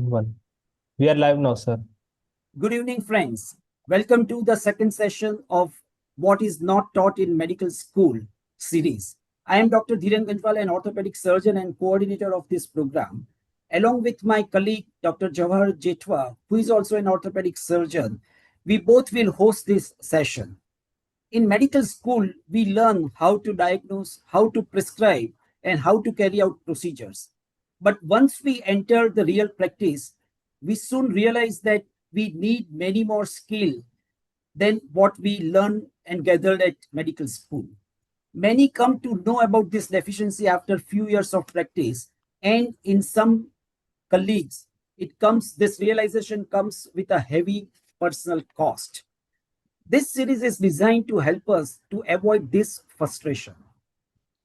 One. We are live now, sir. Good evening, friends. Welcome to the second session of What is Not Taught in Medical School series. I am Dr. Dhiren, an orthopedic surgeon and coordinator of this program. Along with my colleague, Dr. Jawahar Jethwa, who is also an orthopedic surgeon, we both will host this session. In medical school, we learn how to diagnose, how to prescribe, and how to carry out procedures. But once we enter the real practice, we soon realize that we need many more skill than what we learn and gathered at medical school. Many come to know about this deficiency after few years of practice, and in some colleagues, this realization comes with a heavy personal cost. This series is designed to help us to avoid this frustration.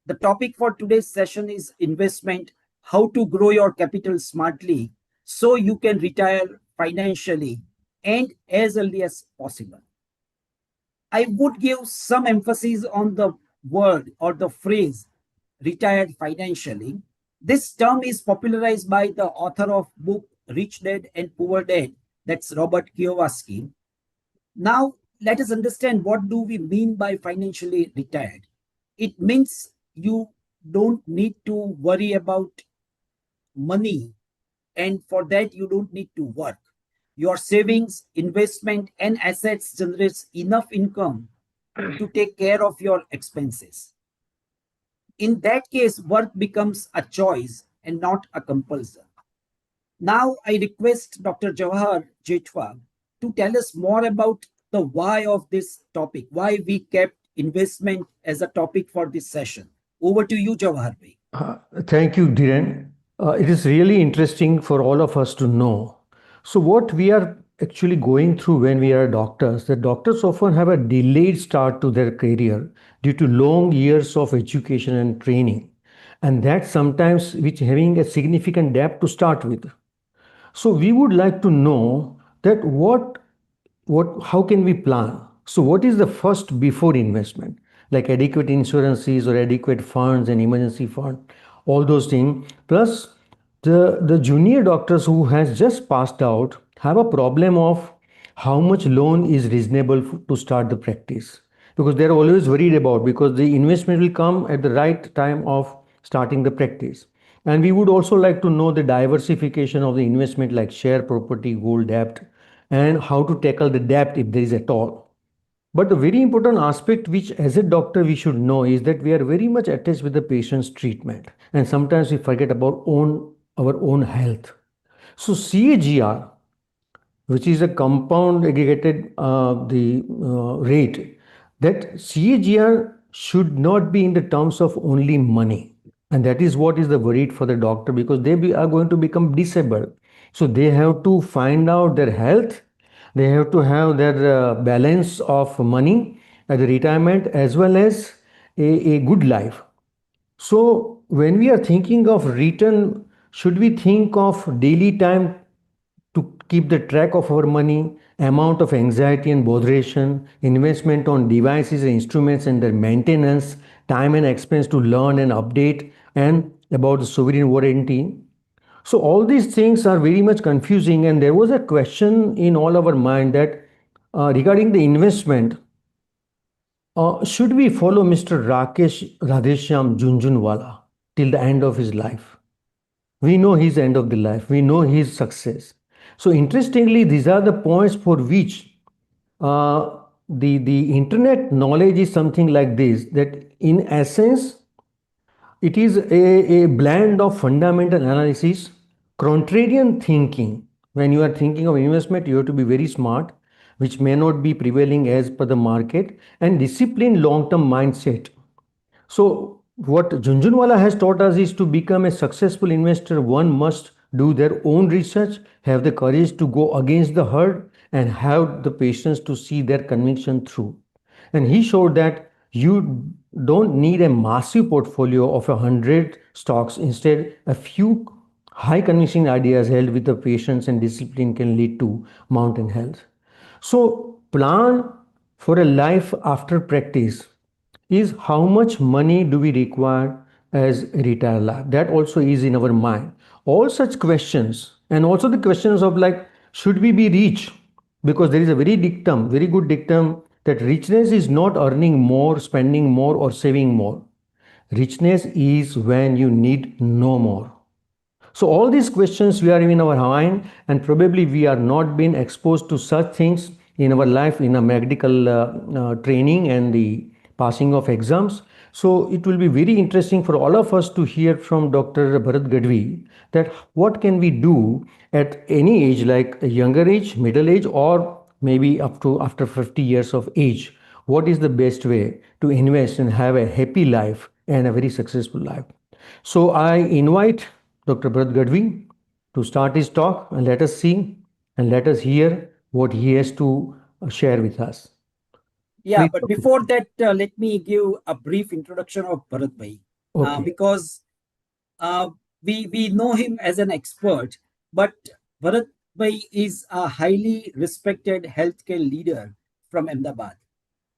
The topic for today's session is investment, how to grow your capital smartly so you can retire financially and as early as possible. I would give some emphasis on the word or the phrase retired financially. This term is popularized by the author of book Rich Dad and Poor Dad, that's Robert Kiyosaki. Now, let us understand what do we mean by financially retired. It means you don't need to worry about money, and for that you don't need to work. Your savings, investment, and assets generates enough income to take care of your expenses. In that case, work becomes a choice and not a compulsion. Now I request Dr. Jawahar Jethwa to tell us more about the why of this topic, why we kept investment as a topic for this session. Over to you, Jawahar bhai. Thank you, Dhiren. It is really interesting for all of us to know. So, what we are actually going through when we are doctors, the doctors often have a delayed start to their career due to long years of education and training, and that sometimes which having a significant debt to start with. So, we would like to know that how can we plan? So, what is the first before investment, like adequate insurances or adequate funds and emergency fund, all those things. Plus, the junior doctors who has just passed out have a problem of how much loan is reasonable to start the practice, because they're always worried about, because the investment will come at the right time of starting the practice. And we would also like to know the diversification of the investment, like share, property, gold, debt, and how to tackle the debt if there is at all. But the very important aspect which as a doctor we should know is that we are very much attached with the patient's treatment, and sometimes we forget about our own health. So CAGR, which is a compound aggregated the rate, that CAGR should not be in the terms of only money, and that is what is the worried for the doctor, because are going to become disabled. So they have to find out their health, they have to have their balance of money at the retirement as well as a good life. So when we are thinking of return, should we think of daily time to keep the track of our money, amount of anxiety and botheration, investment on devices and instruments and their maintenance, time and expense to learn and update, and about the sovereign warranty? So all these things are very much confusing, and there was a question in all our mind that regarding the investment, should we follow Mr. Rakesh Radheshyam Junjunwala till the end of his life? We know his end of the life. We know his success. So interestingly, these are the points for which the internet knowledge is something like this, that in essence it is a blend of fundamental analysis, contrarian thinking. When you are thinking of investment, you have to be very smart, which may not be prevailing as per the market, and disciplined long-term mindset. So what Junjunwala has taught us is to become a successful investor, one must do their own research, have the courage to go against the herd, and have the patience to see their conviction through. And he showed that you don't need a massive portfolio of 100 stocks. Instead, a few high conviction ideas held with the patience and discipline can lead to mountain health. So, plan for a life after practice is how much money do we require as a retired life. That also is in our mind. All such questions And also the questions of like, should we be rich? Because there is a very good dictum that richness is not earning more, spending more, or saving more. Richness is when you need no more. So all these questions we are in our mind, and probably we are not being exposed to such things in our life in a medical training and the passing of exams. So it will be very interesting for all of us to hear from Dr. Bharat Gadhavi that what can we do at any age, like a younger age, middle age, or maybe up to after 50 years of age. What is the best way to invest and have a happy life and a very successful life? So I invite Dr. Bharat Gadhavi to start his talk, and let us see and let us hear what he has to share with us. Yeah, Please, but Dr. before that, let me give a brief introduction of Bharat Bhai, Okay. because uh, we know him as an expert, but Bharat Bhai is a highly respected healthcare leader from Ahmedabad.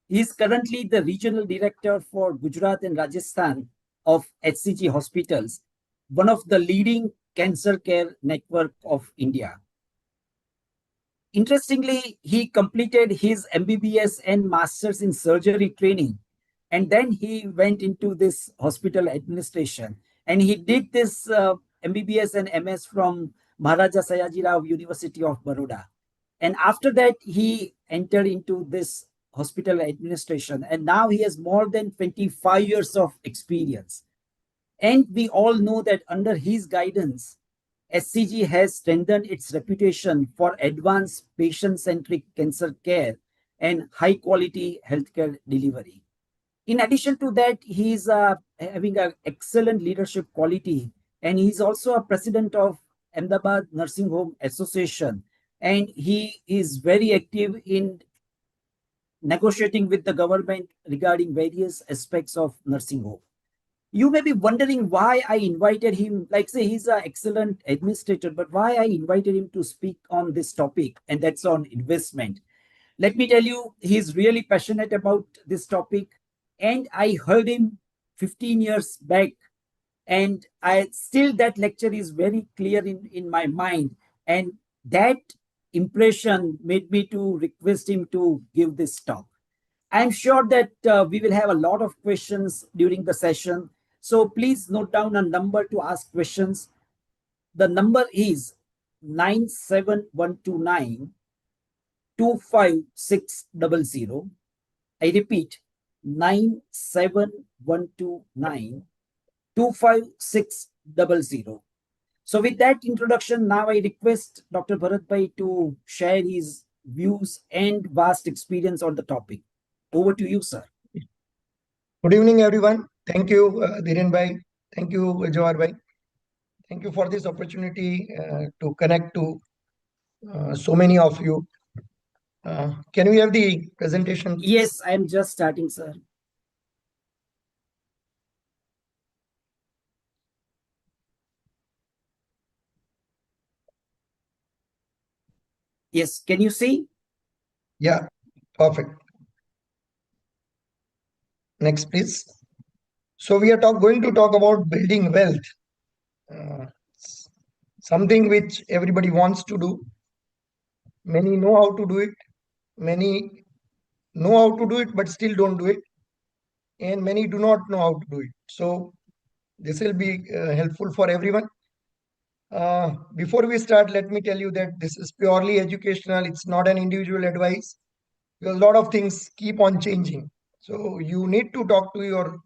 He is currently the regional director for Gujarat and Rajasthan of HCG Hospitals, one of the leading cancer care network of India. Interestingly, he completed his MBBS and Masters in Surgery training, and then he went into this hospital administration. And he did this MBBS and MS from Maharaja Sayajirao University of Baroda. And after that, he entered into this hospital administration. And now he has more than 25 years of experience. And we all know that under his guidance, SCG has strengthened its reputation for advanced patient centric cancer care and high quality healthcare delivery. In addition to that, he is having an excellent leadership quality, and he is also a president of Ahmedabad Nursing Home Association. And he is very active in negotiating with the government regarding various aspects of nursing home. You may be wondering why I invited him. Like, say, he's an excellent administrator, but why I invited him to speak on this topic, and that's on investment. Let me tell you, he's really passionate about this topic, and I heard him 15 years back, and I still that lecture is very clear in my mind, and that impression made me to request him to give this talk. I'm sure that we will have a lot of questions during the session. So please note down a number to ask questions. The number is 97129 25600. I repeat, 97129 25600. So with that introduction, now I request Dr. Bharat Bhai to share his views and vast experience on the topic. Over to you, sir. Good evening, everyone. Thank you, Dhiren bhai. Thank you, Jawahar bhai. Thank you for this opportunity to connect to so many of you. Can we have the presentation? Yes, I am just starting, sir. Yes, can you see? Yeah, perfect. Next, please. So we are going to talk about building wealth, something which everybody wants to do. Many know how to do it. Many know how to do it, but still don't do it. And many do not know how to do it. So this will be helpful for everyone. Before we start, let me tell you that this is purely educational. It's not an individual advice. Because a lot of things keep on changing. So you need to talk to your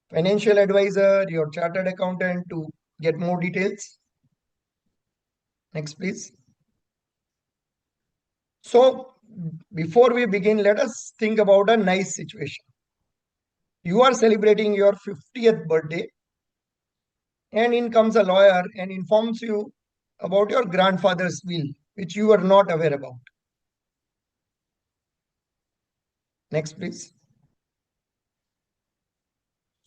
financial advisor, your chartered accountant to get more details. Next, please. So before we begin, let us think about a nice situation. You are celebrating your 50th birthday, and in comes a lawyer and informs you about your grandfather's will, which you are not aware about. Next, please.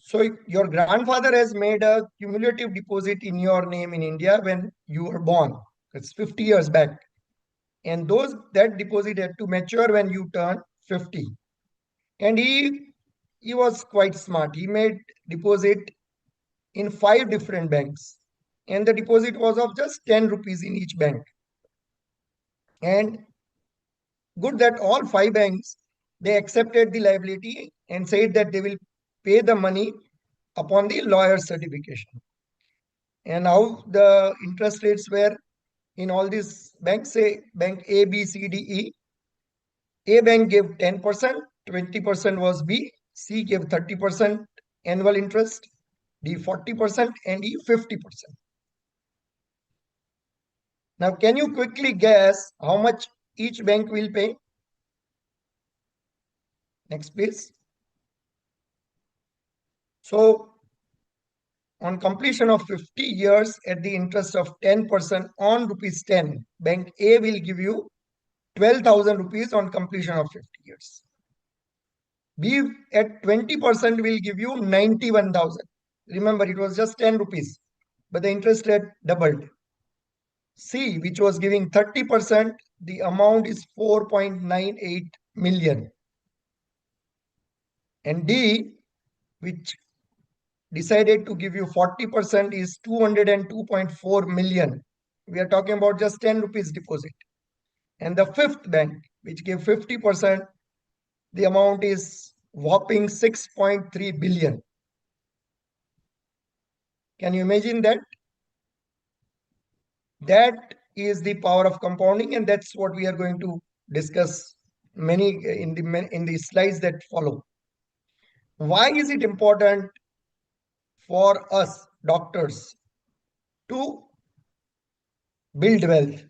So your grandfather has made a cumulative deposit in your name in India when you were born. It's 50 years back. And that deposit had to mature when you turn 50. And he was quite smart. He made deposit in 5 different banks. and the deposit was of just 10 rupees in each bank. And good that all 5 banks, they accepted the liability and said that they will pay the money upon the lawyer's certification. And how the interest rates were in all these banks, say bank A, B, C, D, E. A bank gave 10%, 20% was B, C gave 30% annual interest, D 40%, and E 50%. Now, can you quickly guess how much each bank will pay? Next, please. So, on completion of 50 years at the interest of 10% on rupees 10, Bank A will give you 12,000 rupees on completion of 50 years. B at 20% will give you 91,000. Remember, it was just 10 rupees, but the interest rate doubled. C, which was giving 30%, the amount is 4.98 million. And D, which decided to give you 40%, is 202.4 million. We are talking about just 10 rupees deposit. And the fifth bank, which gave 50%, the amount is whopping 6.3 billion. Can you imagine that? That is the power of compounding, and that's what we are going to discuss many in the slides that follow. Why is it important for us doctors to build wealth?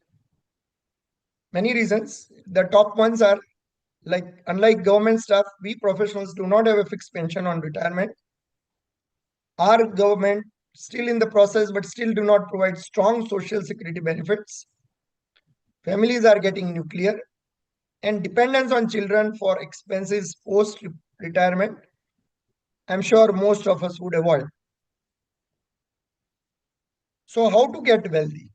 Many reasons. The top ones are, like, unlike government staff, we professionals do not have a fixed pension on retirement. Our government still in the process, but still do not provide strong social security benefits. Families are getting nuclear, and dependence on children for expenses post-retirement, I'm sure most of us would avoid. So how to get wealthy?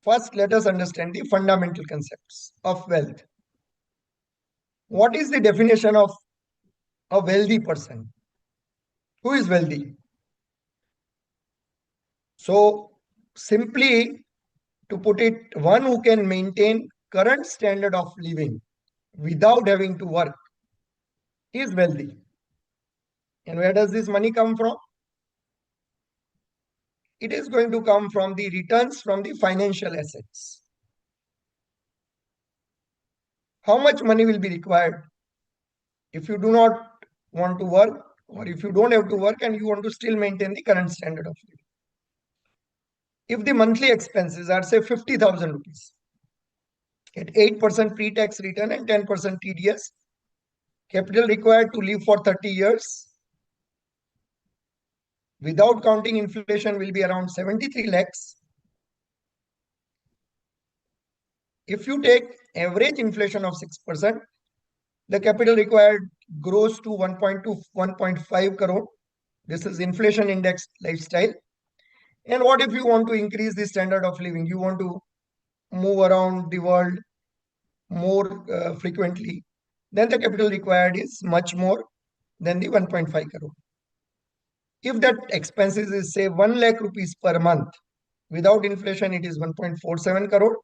First, let us understand the fundamental concepts of wealth. What is the definition of a wealthy person? Who is wealthy? So simply to put it, one who can maintain current standard of living without having to work is wealthy. And where does this money come from? It is going to come from the returns from the financial assets. How much money will be required if you do not want to work, or if you don't have to work and you want to still maintain the current standard of living? If the monthly expenses are, say, 50,000 rupees at 8% pre-tax return and 10% TDS, capital required to live for 30 years without counting inflation will be around 73 lakhs. If you take average inflation of 6%, the capital required grows to 1.2, 1.5 crore. This is inflation indexed lifestyle. And what if you want to increase the standard of living? You want to move around the world more frequently. Then the capital required is much more than the 1.5 crore. If that expenses is, say, 1 lakh rupees per month, without inflation, it is 1.47 crore.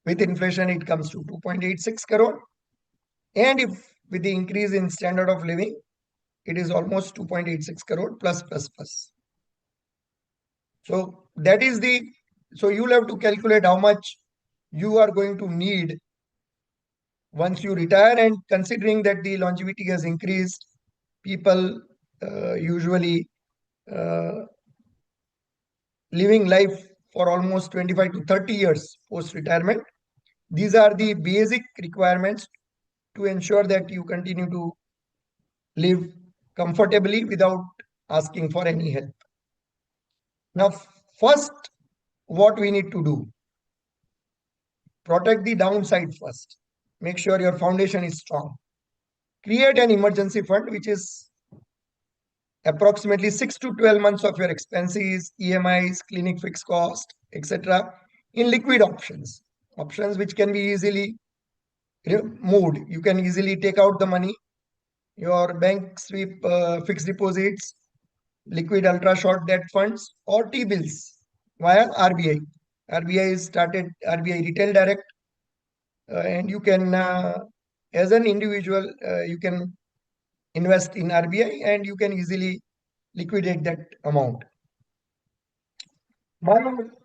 With inflation, it comes to 2.86 crore. And if with the increase in standard of living, it is almost 2.86 crore plus. So that is so you'll have to calculate how much you are going to need once you retire, and considering that the longevity has increased, people usually living life for almost 25 to 30 years post-retirement. These are the basic requirements to ensure that you continue to live comfortably without asking for any help. Now, first, what we need to do? Protect the downside first. Make sure your foundation is strong. Create an emergency fund, which is approximately 6 to 12 months of your expenses, EMIs, clinic fixed cost, etc. in liquid options which can be easily moved. You can easily take out the money, your bank sweep fixed deposits, liquid ultra short debt funds or T-bills via RBI. RBI is started RBI Retail Direct, and you can, as an individual, you can invest in RBI and you can easily liquidate that amount. Buy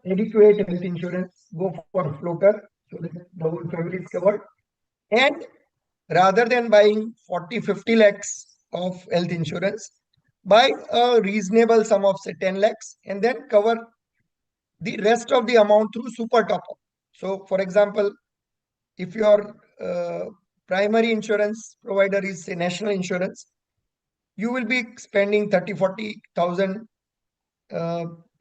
adequate health insurance, go for floater so that the whole family is covered. And rather than buying 40-50 lakhs of health insurance, buy a reasonable sum of say 10 lakhs and then cover the rest of the amount through super top up. So, for example, if your primary insurance provider is say national insurance, you will be spending 30-40,000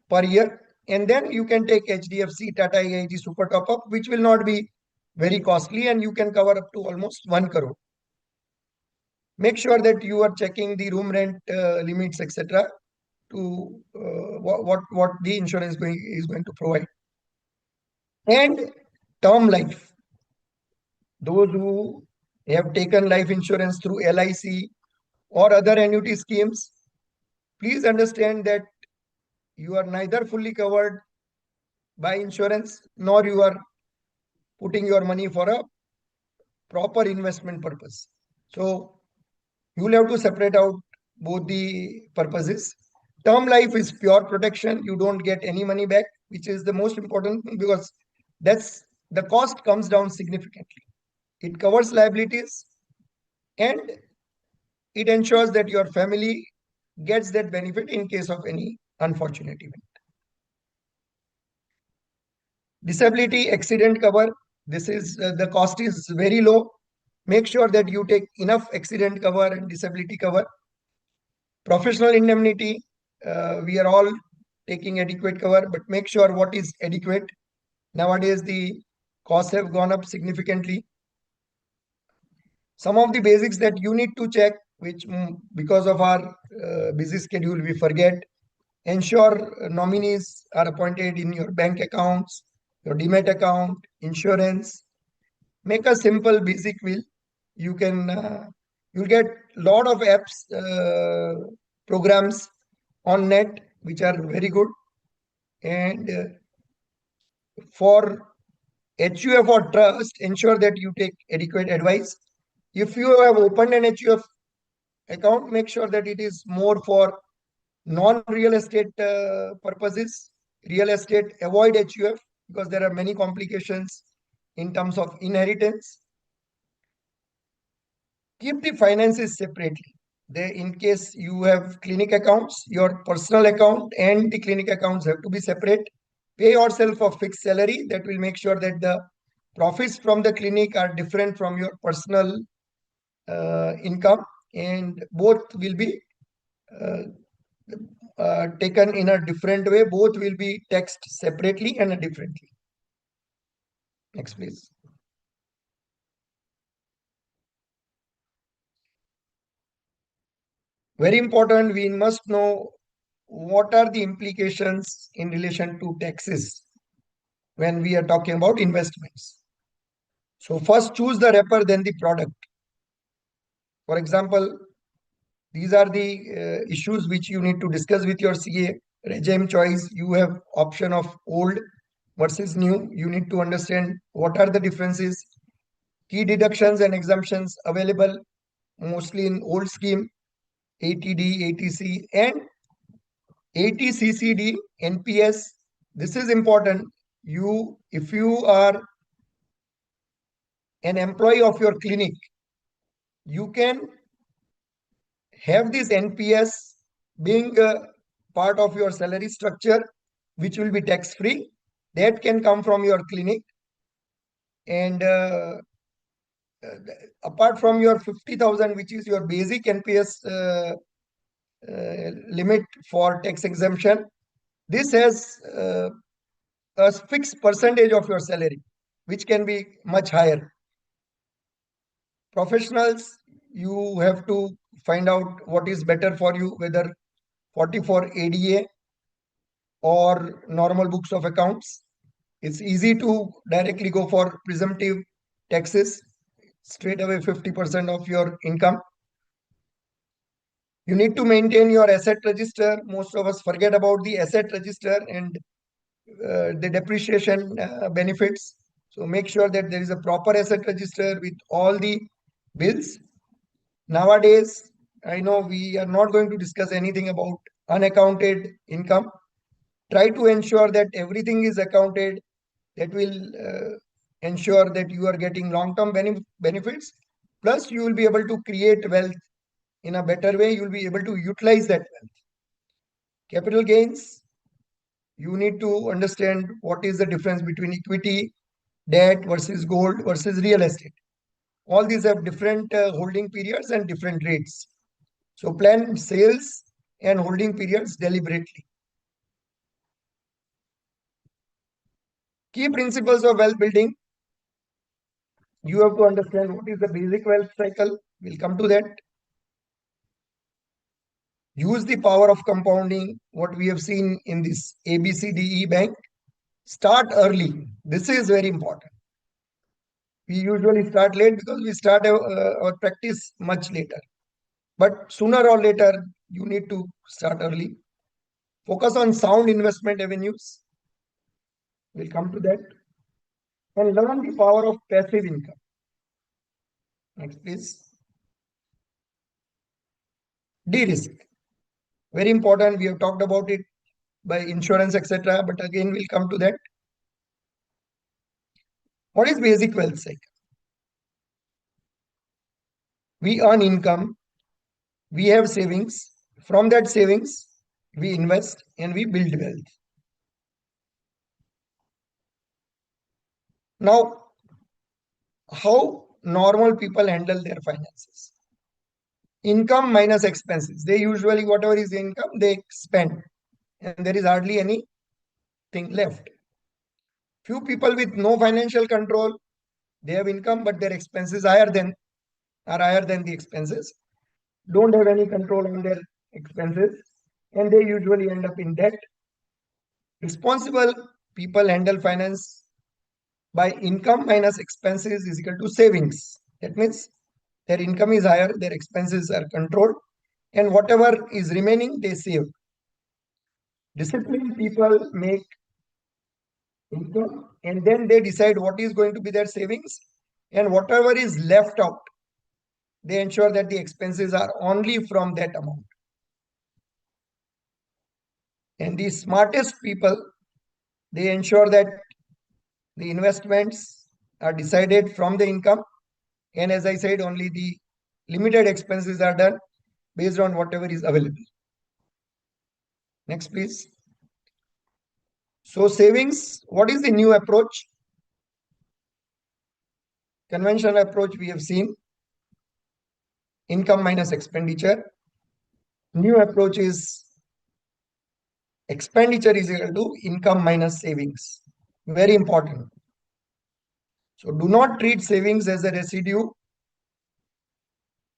per year, and then you can take HDFC, Tata AIG super top up, which will not be very costly, and you can cover up to almost 1 crore. Make sure that you are checking the room rent limits, etc., to what the insurance is going to provide. And term life. Those who have taken life insurance through LIC or other annuity schemes, please understand that you are neither fully covered by insurance nor you are putting your money for a proper investment purpose. So you will have to separate out both the purposes. Term life is pure protection. You don't get any money back, which is the most important thing because that's the cost comes down significantly. It covers liabilities and it ensures that your family gets that benefit in case of any unfortunate event. Disability accident cover. This is the cost is very low. Make sure that you take enough accident cover and disability cover. Professional indemnity. We are all taking adequate cover, but make sure what is adequate. Nowadays, the costs have gone up significantly. Some of the basics that you need to check, which because of our busy schedule, we forget. Ensure nominees are appointed in your bank accounts, your demat account, insurance. Make a simple basic will. You can you'll get a lot of apps, programs on net which are very good. And for HUF or trust, ensure that you take adequate advice. If you have opened an HUF account, make sure that it is more for non-real estate purposes. Real estate, avoid HUF because there are many complications in terms of inheritance. Keep the finances separately. In case you have clinic accounts, your personal account and the clinic accounts have to be separate. Pay yourself a fixed salary. That will make sure that the profits from the clinic are different from your personal income, and both will be taken in a different way. Both will be taxed separately and differently. Next, please. Very important, we must know what are the implications in relation to taxes when we are talking about investments. So first choose the wrapper, then the product. For example, these are the issues which you need to discuss with your CA. Regime choice, you have option of old versus new. You need to understand what are the differences. Key deductions and exemptions available mostly in old scheme, ATD, ATC and ATCCD, NPS. This is important. If you are an employee of your clinic, you can have this NPS being a part of your salary structure, which will be tax free. That can come from your clinic. And apart from your 50,000, which is your basic NPS limit for tax exemption, this has a fixed percentage of your salary, which can be much higher. Professionals, you have to find out what is better for you, whether 44 ADA or normal books of accounts. It's easy to directly go for presumptive taxes, straight away 50% of your income. You need to maintain your asset register. Most of us forget about the asset register and the depreciation benefits. So make sure that there is a proper asset register with all the bills. Nowadays, I know we are not going to discuss anything about unaccounted income. Try to ensure that everything is accounted. That will ensure that you are getting long-term benefits. Plus, you will be able to create wealth in a better way. You will be able to utilize that wealth. Capital gains, you need to understand what is the difference between equity, debt versus gold versus real estate. All these have different holding periods and different rates. So plan sales and holding periods deliberately. Key principles of wealth building. You have to understand what is the basic wealth cycle. We'll come to that. Use the power of compounding, what we have seen in this ABCDE bank. Start early. This is very important. We usually start late because we start our practice much later. But sooner or later, you need to start early. Focus on sound investment avenues. We'll come to that. And learn the power of passive income. Next, please. De-risk. Very important. We have talked about it by insurance, etc. But again, we'll come to that. What is basic wealth cycle? We earn income. We have savings. From that savings, we invest and we build wealth. Now, how normal people handle their finances? Income minus expenses. They usually, whatever is the income, they spend. And there is hardly anything left. Few people with no financial control, they have income, but their expenses are higher than the expenses. Don't have any control on their expenses, and they usually end up in debt. Responsible people handle finance by income minus expenses is equal to savings. That means their income is higher, their expenses are controlled, and whatever is remaining, they save. Disciplined people make income and then they decide what is going to be their savings, and whatever is left out, they ensure that the expenses are only from that amount. And the smartest people, they ensure that the investments are decided from the income, and as I said, only the limited expenses are done based on whatever is available. Next, please. So savings, what is the new approach? Conventional approach we have seen, income minus expenditure. New approach is expenditure is equal to income minus savings. Very important. So do not treat savings as a residue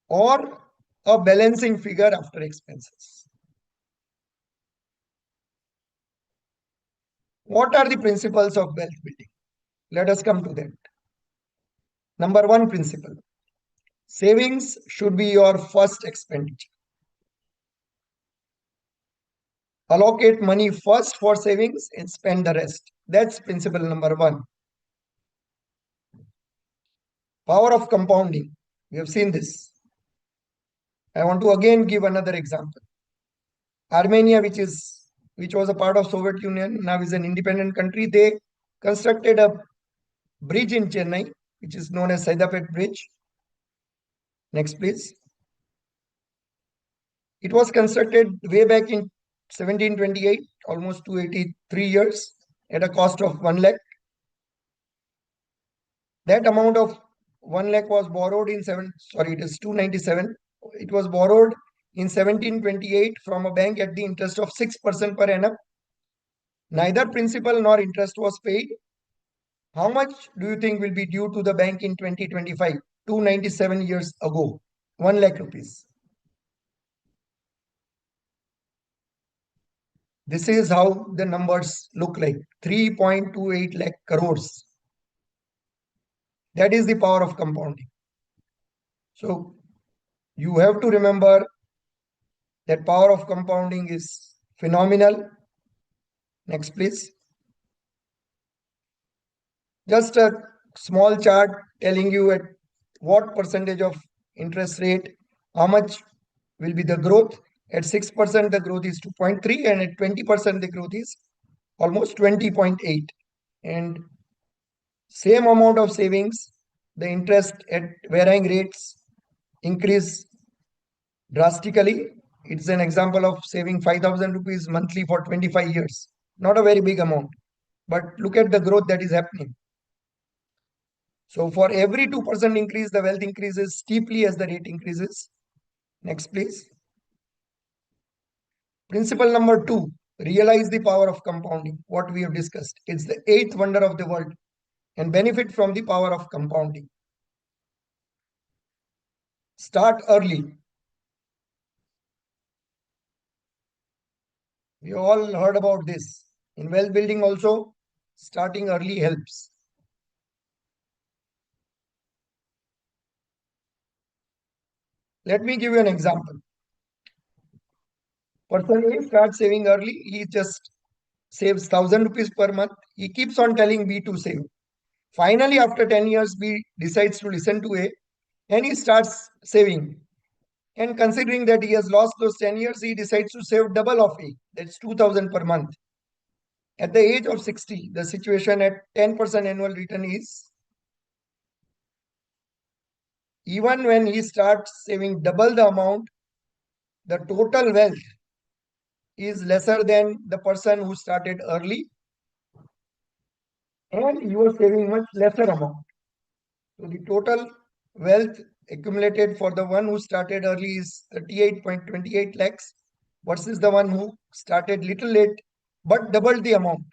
or a balancing figure after expenses. What are the principles of wealth building? Let us come to that. Number one principle, savings should be your first expenditure. Allocate money first for savings and spend the rest. That's principle number one. Power of compounding. We have seen this. I want to again give another example. Armenia, which was a part of Soviet Union, now is an independent country. They constructed a bridge in Chennai, which is known as Saidapet Bridge. Next, please. It was constructed way back in 1728, almost 283 years, at a cost of 1 lakh. That amount of 1 lakh was borrowed in it is 297. It was borrowed in 1728 from a bank at the interest of 6% per annum. Neither principal nor interest was paid. How much do you think will be due to the bank in 2025, 297 years ago? 1 lakh rupees. This is how the numbers look like, 3.28 lakh crores. That is the power of compounding. So you have to remember That power of compounding is phenomenal. Next, please. Just a small chart telling you at what percentage of interest rate, how much will be the growth. At 6%, the growth is 2.3, and at 20%, the growth is almost 20.8. And same amount of savings, the interest at varying rates increase drastically. It's an example of saving 5,000 rupees monthly for 25 years. Not a very big amount, but look at the growth that is happening. So for every 2% increase, the wealth increases steeply as the rate increases. Next, please. Principle number 2, realize the power of compounding, what we have discussed. It's the 8th wonder of the world, and benefit from the power of compounding. Start early. We all heard about this. In wealth building also, starting early helps. Let me give you an example. Person A starts saving early. He just saves 1,000 rupees per month. He keeps on telling B to save. Finally, after 10 years, B decides to listen to A and he starts saving. And considering that he has lost those 10 years, he decides to save double of A. That's 2,000 per month. At the age of 60, the situation at 10% annual return is, even when he starts saving double the amount, the total wealth is lesser than the person who started early, and you are saving much lesser amount. So the total wealth accumulated for the one who started early is 38.28 lakhs versus the one who started little late but doubled the amount.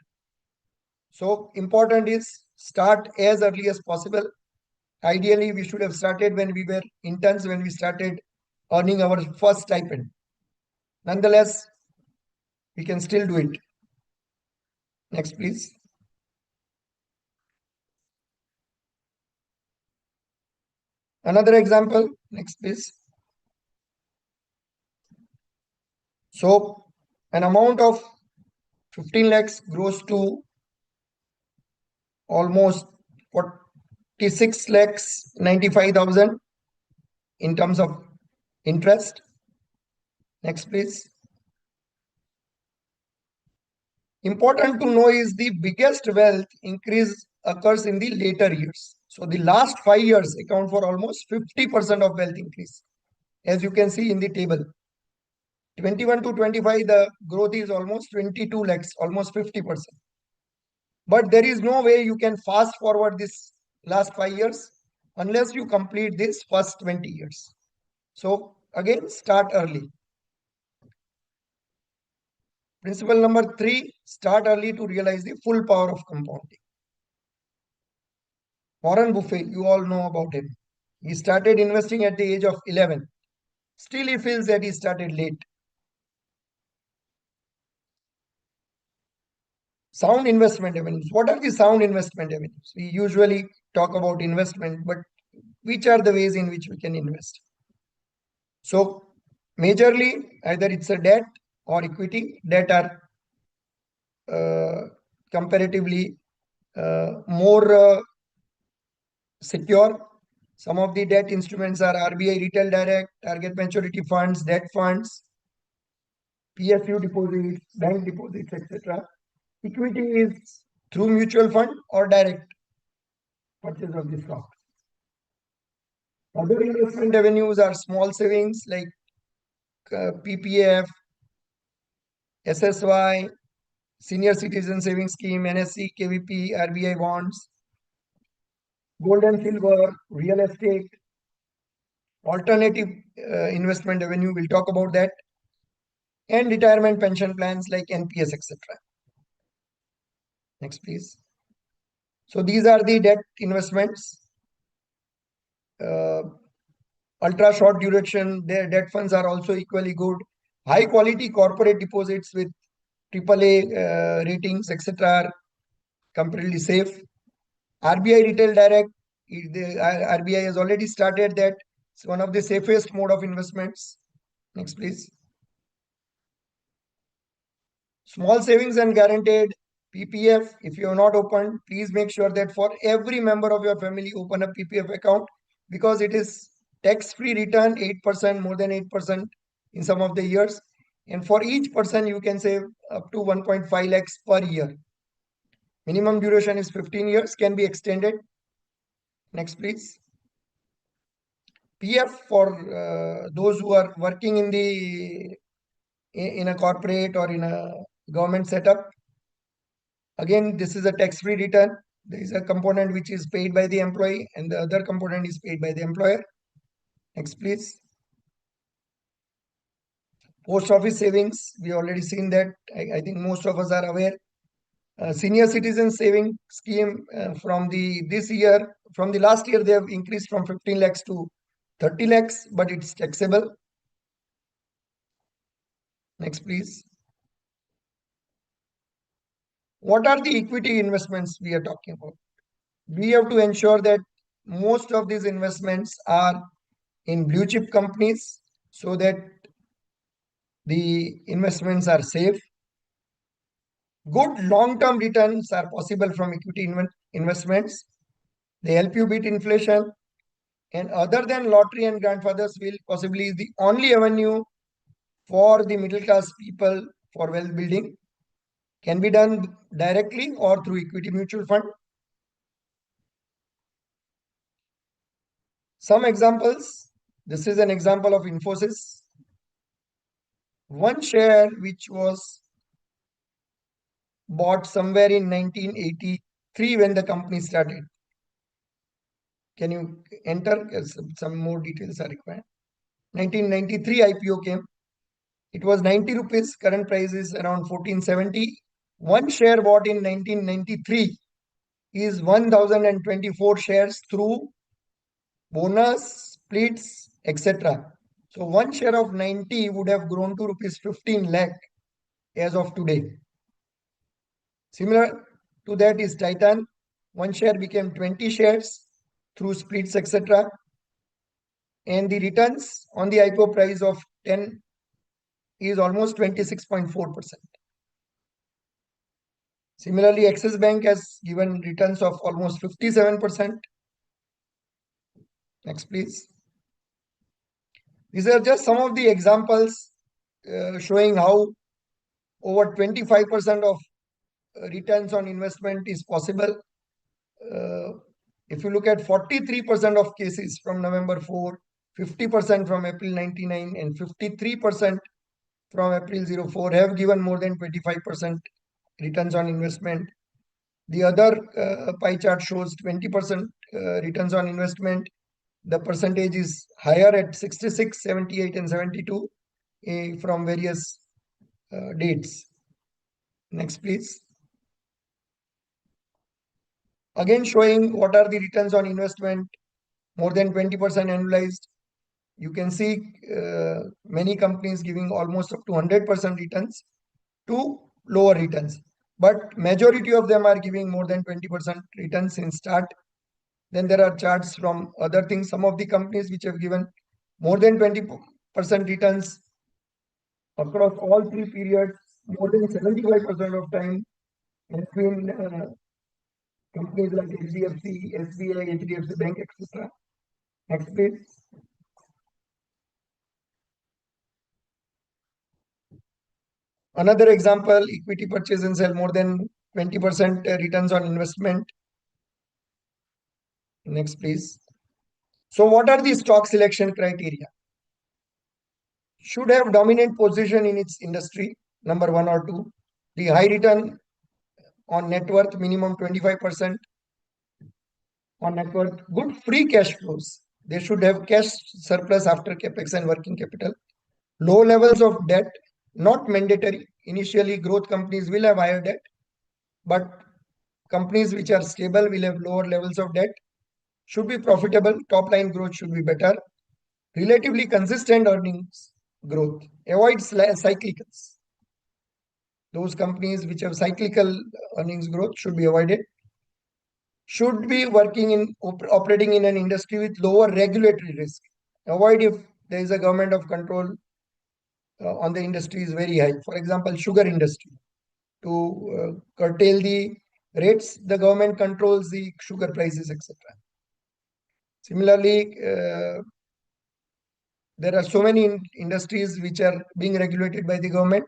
So important is start as early as possible. Ideally, we should have started when we were interns, when we started earning our first stipend. Nonetheless, we can still do it. Next, please. Another example. Next, please. So, an amount of 15 lakhs grows to almost 46 lakhs 95,000 in terms of interest. Next, please. Important to know is the biggest wealth increase occurs in the later years. So the last 5 years account for almost 50% of wealth increase. As you can see in the table, 21 to 25, the growth is almost 22 lakhs, almost 50%. But there is no way you can fast forward this last 5 years unless you complete this first 20 years. So again, start early. Principle number 3, start early to realize the full power of compounding. Warren Buffett, you all know about him. He started investing at the age of 11. Still, he feels that he started late. Sound investment avenues. What are the sound investment avenues? We usually talk about investment, but which are the ways in which we can invest? So, majorly, either it's a debt or equity. Debt are comparatively more secure. Some of the debt instruments are RBI Retail Direct, Target Maturity Funds, debt funds, PSU deposits, bank deposits, etc. Equity is through mutual fund or direct purchase of the stock. Other investment avenues are small savings like PPF, SSY, Senior Citizen Savings Scheme, NSC, KVP, RBI bonds, gold and silver, real estate, alternative investment avenue, we'll talk about that, and retirement pension plans like NPS, etc. Next, please. So these are the debt investments. Ultra short duration, their debt funds are also equally good. High quality corporate deposits with AAA ratings, etc. are completely safe. RBI Retail Direct, the RBI has already started that. It's one of the safest mode of investments. Next, please. Small savings and guaranteed PPF. If you have not opened, please make sure that for every member of your family open a PPF account, because it is tax-free return 8%, more than 8% in some of the years. And for each person, you can save up to 1.5 lakhs per year. Minimum duration is 15 years, can be extended. Next, please. PF for those who are working in a corporate or in a government setup. Again, this is a tax-free return. There is a component which is paid by the employee and the other component is paid by the employer. Next, please. Post office savings, we already seen that. I think most of us are aware. Senior citizen saving scheme from the last year, they have increased from 15 lakhs to 30 lakhs, but it's taxable. Next, please. What are the equity investments we are talking about? We have to ensure that most of these investments are in blue chip companies so that the investments are safe. Good long-term returns are possible from equity investments. They help you beat inflation. And other than lottery and grandfathers will possibly the only avenue for the middle class people for wealth building. Can be done directly or through equity mutual fund. Some examples. This is an example of Infosys. One share which was bought somewhere in 1983 when the company started. Can you enter? Some more details are required. 1993 IPO came. It was 90 rupees. Current price is around 1470. One share bought in 1993 is 1024 shares through bonus, splits, etc. So one share of 90 would have grown to rupees 15 lakh as of today. Similar to that is Titan. One share became 20 shares through splits, etc. And the returns on the IPO price of 10 is almost 26.4%. Similarly, Axis Bank has given returns of almost 57%. Next, please. These are just some of the examples showing how over 25% of returns on investment is possible. If you look at 43% of cases from November 4, 50% from April 99, and 53% from April 04 have given more than 25% returns on investment. The other pie chart shows 20% returns on investment. The percentage is higher at 66, 78, and 72 from various dates. Next, please. Again, showing what are the returns on investment, more than 20% annualized. You can see many companies giving almost up to 100% returns to lower returns. But majority of them are giving more than 20% returns in start. Then there are charts from other things. Some of the companies which have given more than 20% returns across all three periods, more than 75% of time, has been companies like HDFC, SBI, HDFC Bank, etc. Next, please. Another example, equity purchase and sell, more than 20% returns on investment. Next, please. So what are the stock selection criteria? Should have dominant position in its industry, number 1 or 2. The high return on net worth, minimum 25% on net worth. Good free cash flows. They should have cash surplus after capex and working capital. Low levels of debt, not mandatory. Initially, growth companies will have higher debt, but companies which are stable will have lower levels of debt. Should be profitable. Top line growth should be better. Relatively consistent earnings growth. Avoid cyclicals. Those companies which have cyclical earnings growth should be avoided. Should be operating in an industry with lower regulatory risk. Avoid if there is a government of control on the industry is very high. For example, sugar industry. to curtail the rates, the government controls the sugar prices, etc. Similarly, there are so many industries which are being regulated by the government.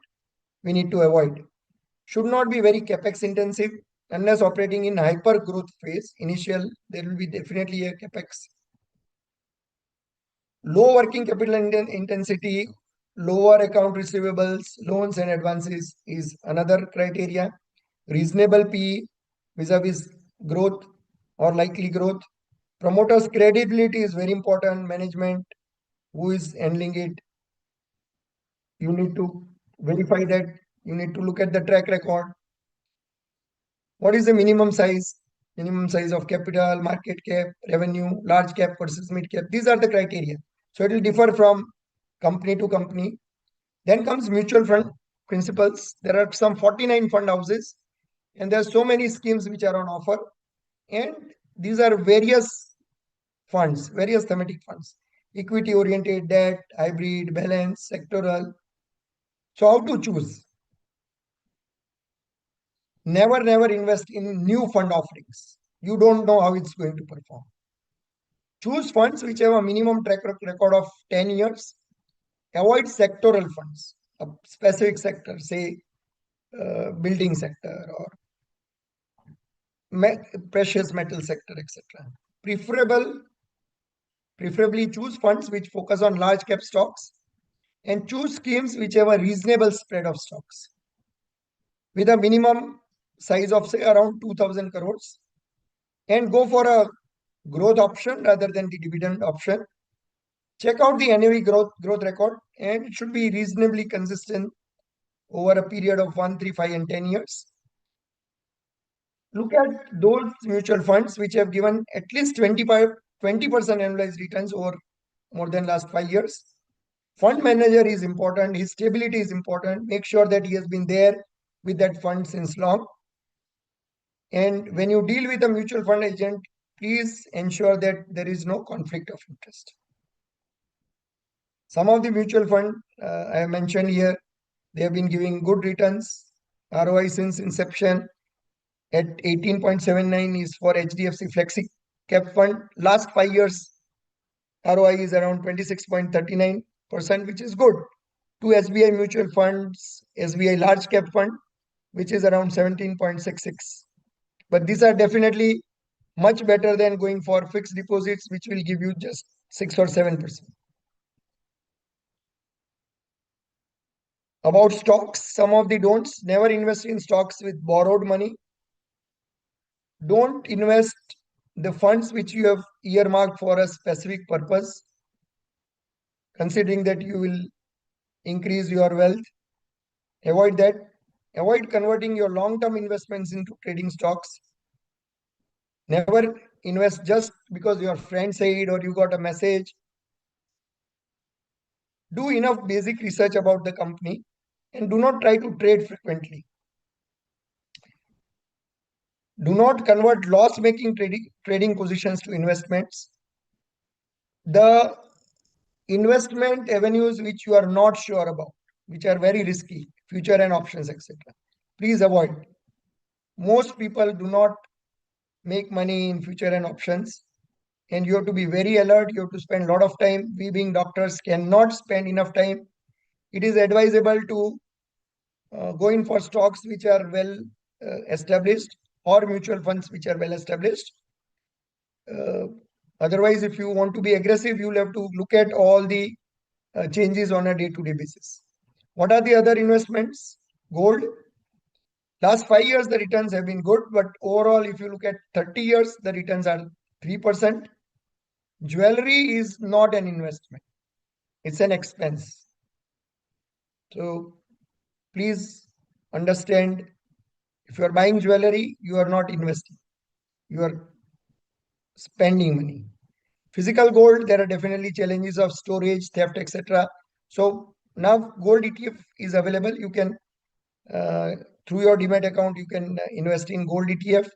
We need to avoid. Should not be very capex intensive unless operating in hyper growth phase. Initial, there will be definitely a capex. Low working capital intensity, lower account receivables, loans and advances is another criteria. Reasonable PE vis-a-vis growth or likely growth. Promoters' credibility is very important. Management, who is handling it, you need to verify that. You need to look at the track record. What is the minimum size? Minimum size of capital, market cap, revenue, large cap versus mid cap. These are the criteria. So it will differ from company to company. Then comes mutual fund principles. There are some 49 fund houses, and there are so many schemes which are on offer. And these are various funds, various thematic funds. Equity oriented, debt, hybrid, balance, sectoral. So how to choose? Never invest in new fund offerings. You don't know how it's going to perform. Choose funds which have a minimum track record of 10 years. Avoid sectoral funds, a specific sector, say building sector or precious metal sector, etc. Preferably choose funds which focus on large cap stocks and choose schemes which have a reasonable spread of stocks with a minimum size of say around 2000 crores, and go for a growth option rather than the dividend option. Check out the NAV growth record, and it should be reasonably consistent over a period of 1, 3, 5 and 10 years. Look at those mutual funds which have given at least 20% annualized returns over more than last 5 years. Fund manager is important. His stability is important. Make sure that he has been there with that fund since long. And when you deal with a mutual fund agent, please ensure that there is no conflict of interest. Some of the mutual fund I have mentioned here, they have been giving good returns. ROI since inception at 18.79 is for HDFC Flexi Cap Fund. Last 5 years, ROI is around 26.39%, which is good. Two SBI mutual funds, SBI Large Cap Fund, which is around 17.66. But these are definitely much better than going for fixed deposits, which will give you just 6 or 7%. About stocks, some of the don'ts: never invest in stocks with borrowed money. Don't invest the funds which you have earmarked for a specific purpose, considering that you will increase your wealth. Avoid that. Avoid converting your long-term investments into trading stocks. Never invest just because your friend said or you got a message. Do enough basic research about the company and do not try to trade frequently. Do not convert loss-making trading positions to investments. The investment avenues which you are not sure about, which are very risky, future and options, etc., please avoid. Most people do not make money in future and options, and you have to be very alert. You have to spend a lot of time. We being doctors cannot spend enough time. It is advisable to go in for stocks which are well established or mutual funds which are well established. Otherwise, if you want to be aggressive, you will have to look at all the changes on a day-to-day basis. What are the other investments? Gold. Last 5 years, the returns have been good, but overall, if you look at 30 years, the returns are 3%. Jewelry is not an investment. It's an expense. So please understand, if you are buying jewelry, you are not investing. You are spending money. Physical gold, there are definitely challenges of storage, theft, etc. So now gold ETF is available. You can, through your Demat account, you can invest in gold ETF.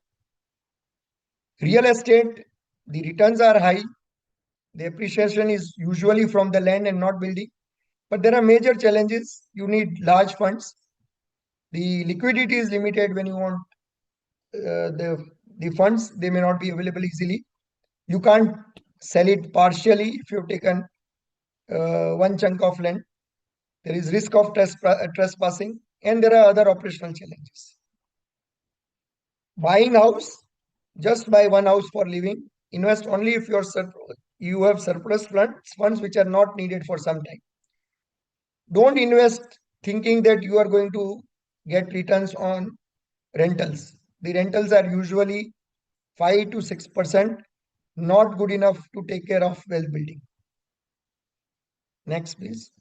Real estate, the returns are high. The appreciation is usually from the land and not building. But there are major challenges. You need large funds. The liquidity is limited when you want the funds. They may not be available easily. You can't sell it partially if you've taken one chunk of land. There is risk of trespassing, and there are other operational challenges. Buying house, just buy one house for living. Invest only if you have surplus funds which are not needed for some time. Don't invest thinking that you are going to get returns on rentals. The rentals are usually 5 to 6%, not good enough to take care of wealth building. Next, please.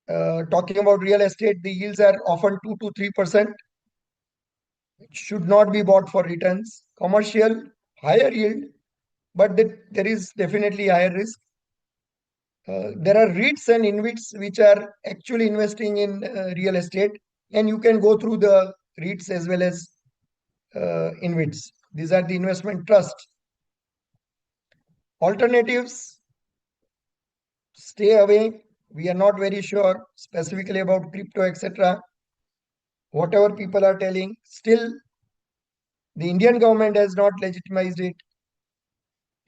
Talking about real estate, the yields are often 2 to 3%. It should not be bought for returns. Commercial, higher yield, but there is definitely higher risk. There are REITs and InvITs which are actually investing in real estate, and you can go through the REITs as well as InvITs. These are the investment trusts. Alternatives, stay away. We are not very sure specifically about crypto, etc. Whatever people are telling, still the Indian government has not legitimized it.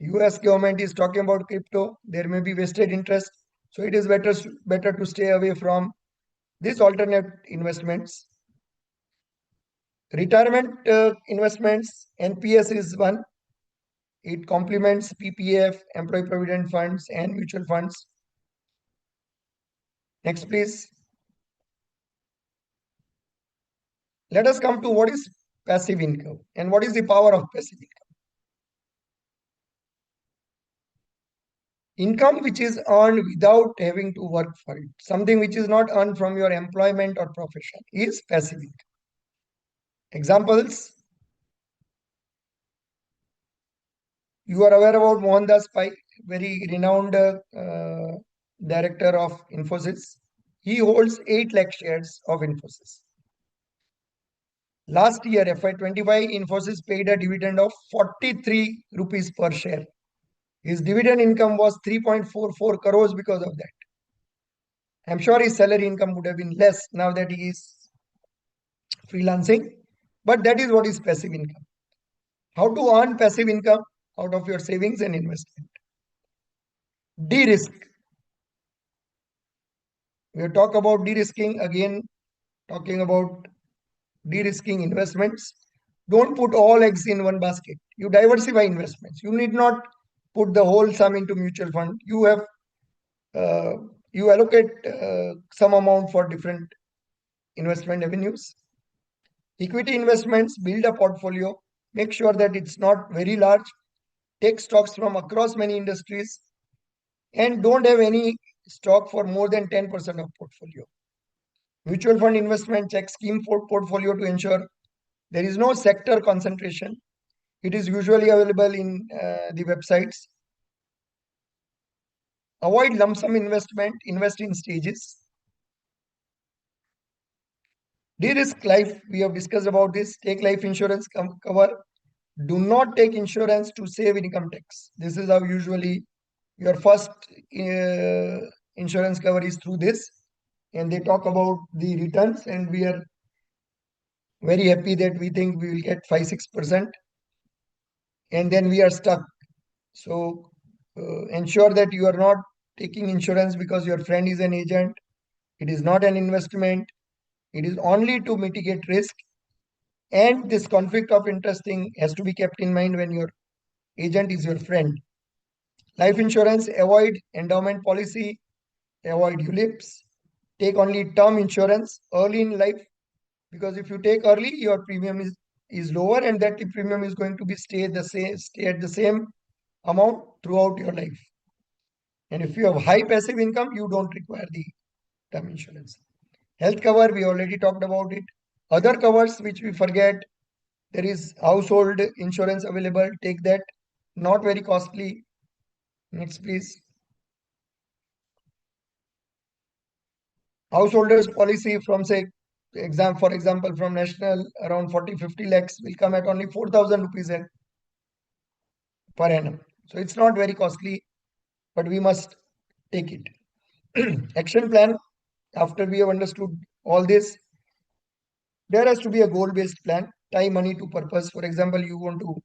US government is talking about crypto. There may be vested interest. So it is better to stay away from these alternate investments. Retirement investments, NPS is one. It complements PPF, employee provident funds, and mutual funds. Next, please. Let us come to what is passive income and what is the power of passive income. Income which is earned without having to work for it, something which is not earned from your employment or profession, is passive income. Examples. You are aware about Mohandas Pai, very renowned director of Infosys. He holds 8 lakh shares of Infosys. Last year, FY25, Infosys paid a dividend of 43 rupees per share. His dividend income was 3.44 crores because of that. I'm sure his salary income would have been less now that he is freelancing, but that is what is passive income. How to earn passive income out of your savings and investment? De-risk. We talk about de-risking again, talking about de-risking investments. Don't put all eggs in one basket. You diversify investments. You need not put the whole sum into mutual fund. You have you allocate some amount for different investment avenues. Equity investments, build a portfolio. Make sure that it's not very large. Take stocks from across many industries, and don't have any stock for more than 10% of portfolio. Mutual fund investment, check scheme for portfolio to ensure there is no sector concentration. It is usually available in the websites. Avoid lump sum investment, invest in stages. De-risk life, we have discussed about this. Take life insurance cover. Do not take insurance to save income tax. This is how usually your first insurance cover is through this. And they talk about the returns, and we are very happy that we think we will get 5-6%, and then we are stuck. So ensure that you are not taking insurance because your friend is an agent. It is not an investment. It is only to mitigate risk. And this conflict of interest thing has to be kept in mind when your agent is your friend. Life insurance, avoid endowment policy, avoid ULIPs. Take only term insurance early in life, because if you take early, your premium is lower, and that premium is going to be stay at the same amount throughout your life. And if you have high passive income, you don't require the term insurance. Health cover, we already talked about it. Other covers which we forget, there is household insurance available. Take that, not very costly. Next, please. Householders policy from, say, for example, from National, around 40-50 lakhs will come at only 4,000 rupees per annum. So it's not very costly, but we must take it. Action plan, after we have understood all this, there has to be a goal-based plan. Tie money to purpose. For example, you want to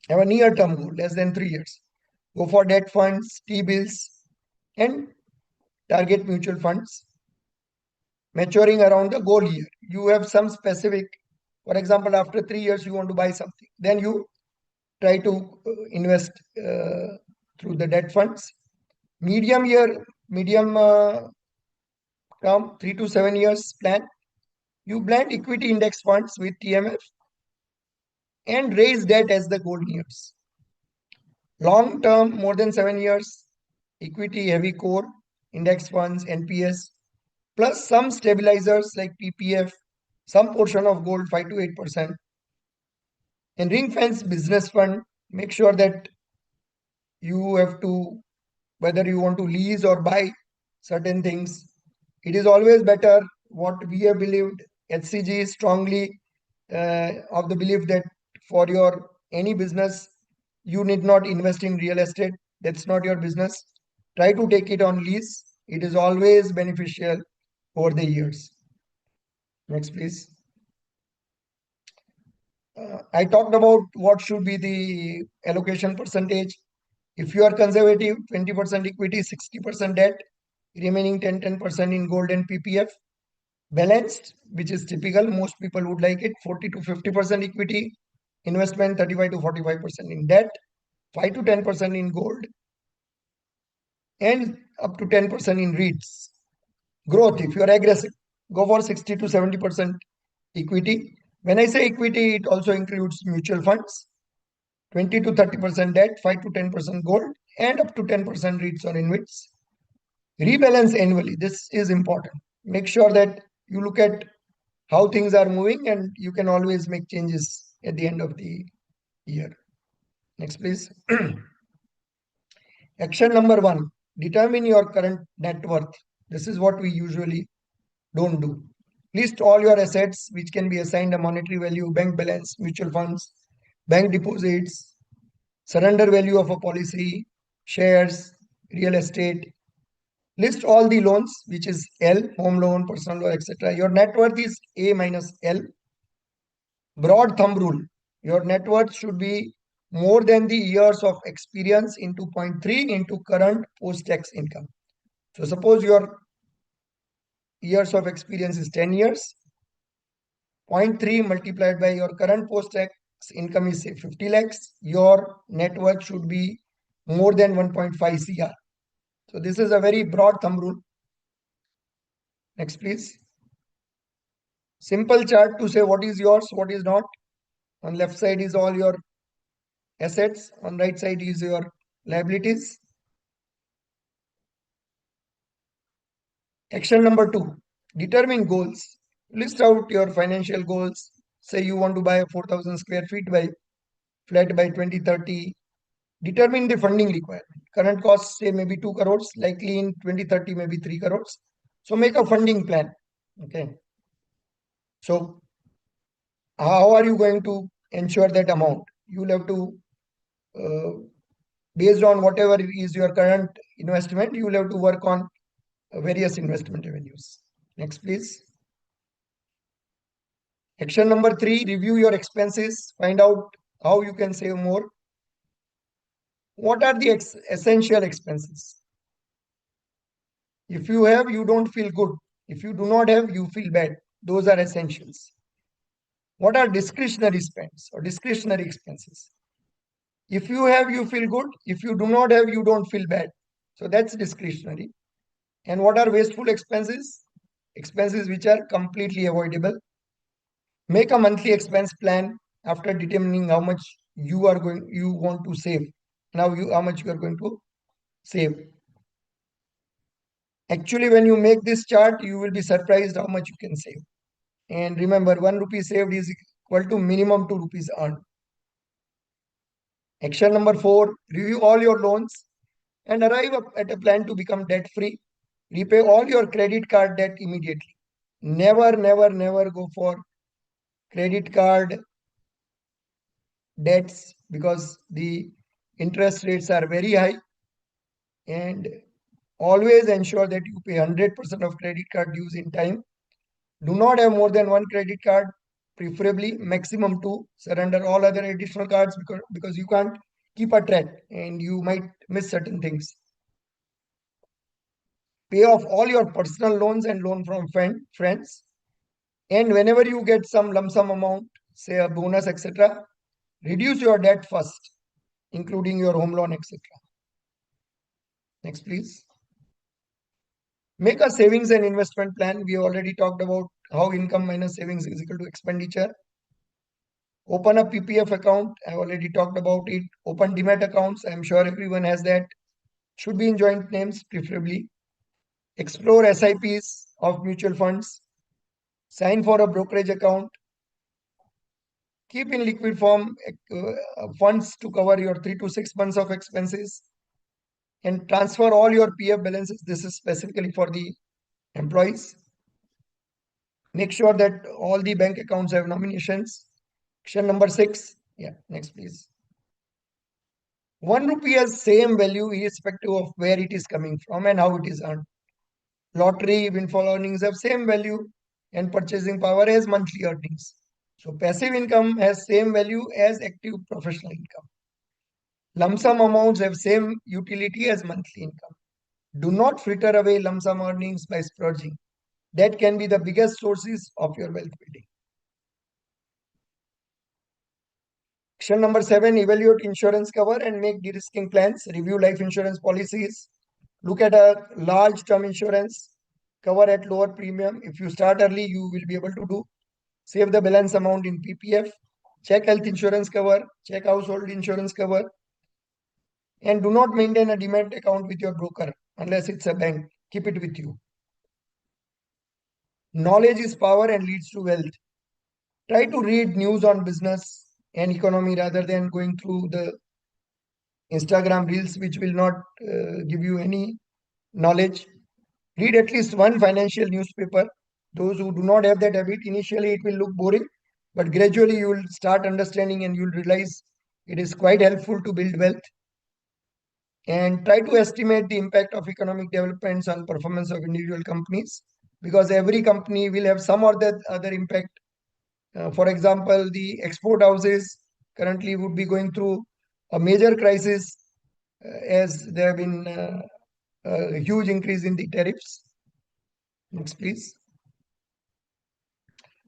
have a near-term goal, less than 3 years. Go for debt funds, T-bills, and target mutual funds maturing around the goal year. You have some specific, for example, after 3 years, you want to buy something. Then you try to invest through the debt funds. Medium term, 3 to 7 years plan. You blend equity index funds with TMF and raise debt as the goal nears. Long term, more than 7 years, equity heavy core, index funds, NPS, plus some stabilizers like PPF, some portion of gold 5 to 8%. And ring fence business fund, make sure that you have to, whether you want to lease or buy certain things, it is always better. What we have believed, HCG is strongly of the belief that for your any business, you need not invest in real estate. That's not your business. Try to take it on lease. It is always beneficial over the years. Next, please. I talked about what should be the allocation percentage. If you are conservative, 20% equity, 60% debt, remaining 10% in gold and PPF. Balanced, which is typical, most people would like it, 40 to 50% equity investment, 35 to 45% in debt, 5 to 10% in gold, and up to 10% in REITs. Growth, if you are aggressive, go for 60 to 70% equity. When I say equity, it also includes mutual funds, 20 to 30% debt, 5 to 10% gold, and up to 10% REITs or InvITs. Rebalance annually. This is important. Make sure that you look at how things are moving and you can always make changes at the end of the year. Next, please. Action number 1, determine your current net worth. This is what we usually don't do. List all your assets which can be assigned a monetary value, bank balance, mutual funds, bank deposits, surrender value of a policy, shares, real estate. List all the loans, which is L, home loan, personal loan, etc. Your net worth is A minus L. Broad thumb rule, your net worth should be more than the years of experience into 0.3 into current post-tax income. So suppose your years of experience is 10 years, 0.3 multiplied by your current post-tax income is say 50 lakhs, your net worth should be more than 1.5 CR. So this is a very broad thumb rule. Next, please. Simple chart to say what is yours, what is not. On left side is all your assets, on right side is your liabilities. Action number 2, determine goals. List out your financial goals. Say you want to buy a 4,000 square feet by flat by 2030. Determine the funding requirement. Current costs say maybe 2 crores, likely in 2030 maybe 3 crores. So make a funding plan. Okay. So how are you going to ensure that amount? You will have to, based on whatever is your current investment, you will have to work on various investment avenues. Next, please. Action number 3, review your expenses. Find out how you can save more. What are the essential expenses? If you have, you don't feel good. If you do not have, you feel bad. Those are essentials. What are discretionary spends or discretionary expenses? If you have, you feel good. If you do not have, you don't feel bad. So that's discretionary. And what are wasteful expenses? Expenses which are completely avoidable. Make a monthly expense plan after determining how much you want to save. Now how much you are going to save. Actually, when you make this chart, you will be surprised how much you can save. And remember, 1 rupee saved is equal to minimum 2 rupees earned. Action number 4, review all your loans and arrive at a plan to become debt free. Repay all your credit card debt immediately. Never, never, never go for credit card debts because the interest rates are very high and Always ensure that you pay 100% of credit card dues in time. Do not have more than one credit card, preferably maximum two. Surrender all other additional cards because you can't keep a track and you might miss certain things. Pay off all your personal loans and loan from friends. And whenever you get some lump sum amount, say a bonus, etc., reduce your debt first, including your home loan, etc. Next, please. Make a savings and investment plan. We already talked about how income minus savings is equal to expenditure. Open a PPF account. I already talked about it. Open Demat accounts. I'm sure everyone has that. Should be in joint names, preferably. Explore SIPs of mutual funds. Sign for a brokerage account. Keep in liquid form funds to cover your 3 to 6 months of expenses. And transfer all your PF balances. This is specifically for the employees. Make sure that all the bank accounts have nominations. Action number 6. Yeah, next please. 1 rupee has same value irrespective of where it is coming from and how it is earned. Lottery, windfall earnings have same value and purchasing power as monthly earnings. So passive income has same value as active professional income. Lump sum amounts have same utility as monthly income. Do not fritter away lump sum earnings by splurging. That can be the biggest sources of your wealth building. Action number 7, evaluate insurance cover and make de-risking plans. Review life insurance policies. Look at a large term insurance cover at lower premium. If you start early, you will be able to do. Save the balance amount in PPF. Check health insurance cover. Check household insurance cover. And do not maintain a demat account with your broker unless it's a bank. Keep it with you. Knowledge is power and leads to wealth. Try to read news on business and economy rather than going through the Instagram reels, which will not give you any knowledge. Read at least one financial newspaper. Those who do not have that habit, initially it will look boring, but gradually you will start understanding and you will realize it is quite helpful to build wealth. And try to estimate the impact of economic developments on performance of individual companies, because every company will have some or the other impact. For example, the export houses currently would be going through a major crisis as there have been a huge increase in the tariffs. Next, please.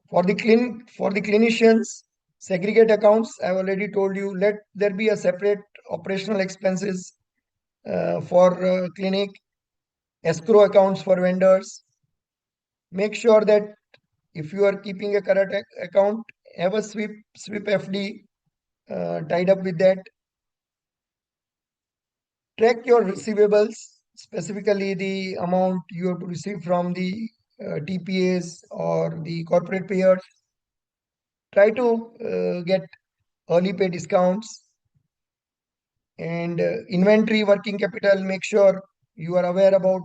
For the clinicians, segregate accounts. I've already told you, let there be a separate operational expenses for clinic, escrow accounts for vendors. Make sure that if you are keeping a current account, have a sweep FD tied up with that. Track your receivables, specifically the amount you have to receive from the TPAs or the corporate payers. Try to get early pay discounts. And inventory, working capital, make sure you are aware about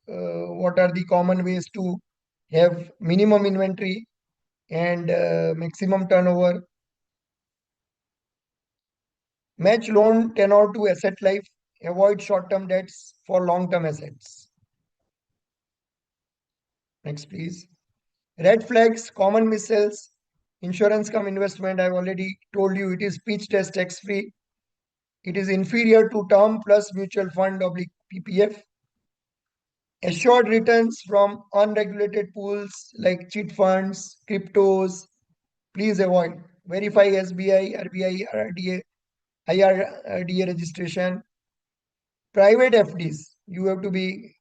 what are the common ways to have minimum inventory and maximum turnover. Match loan tenor to asset life. Avoid short-term debts for long-term assets. Next, please. Red flags, common missells, insurance cum investment. I've already told you it is pitch test tax-free. It is inferior to term plus mutual fund oblique PPF. Assured returns from unregulated pools like cheat funds, cryptos. Please avoid. Verify SBI, RBI, RDA, IRDA registration. Private FDs, you have to be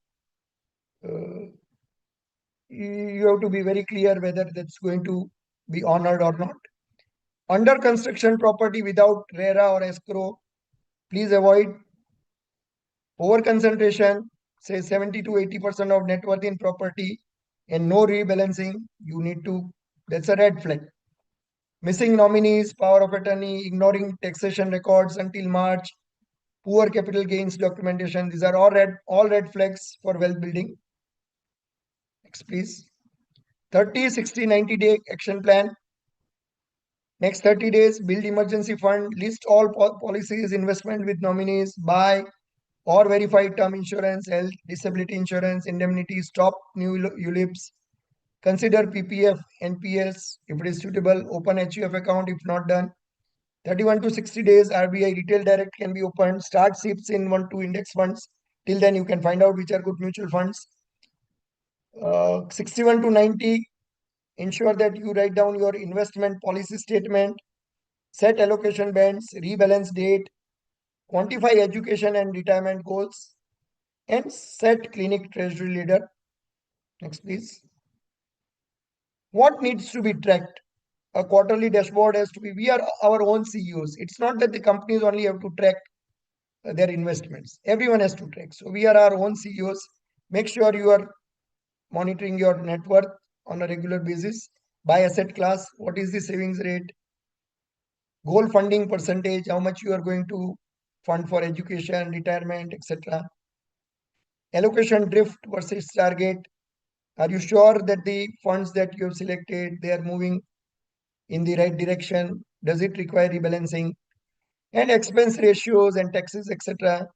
very clear whether that's going to be honored or not. Under construction property without RERA or escrow, please avoid. Over concentration, say 70 to 80% of net worth in property and no rebalancing, you need to, that's a red flag. Missing nominees, power of attorney, ignoring taxation records until March, poor capital gains documentation. These are all red flags for wealth building. Next, please. 30, 60, 90-day action plan. Next 30 days, build emergency fund, list all policies, investment with nominees, buy, or verified term insurance, health, disability insurance, indemnity, stop new ULIPs. Consider PPF, NPS if it is suitable, open HUF account if not done. 31 to 60 days RBI retail direct can be opened. Start SIPs in 1-2 index funds. Till then you can find out which are good mutual funds. 61 to 90, ensure that you write down your investment policy statement, set allocation bands, rebalance date, quantify education and retirement goals, and set clinic treasury leader. Next, please. What needs to be tracked? A quarterly dashboard has to be, we are our own CEOs. It's not that the companies only have to track their investments. Everyone has to track. So we are our own CEOs. Make sure you are monitoring your net worth on a regular basis. By asset class, what is the savings rate? Goal funding percentage, how much you are going to fund for education, retirement, etc. Allocation drift versus target. Are you sure that the funds that you have selected, they are moving in the right direction? Does it require rebalancing? And expense ratios and taxes, etc.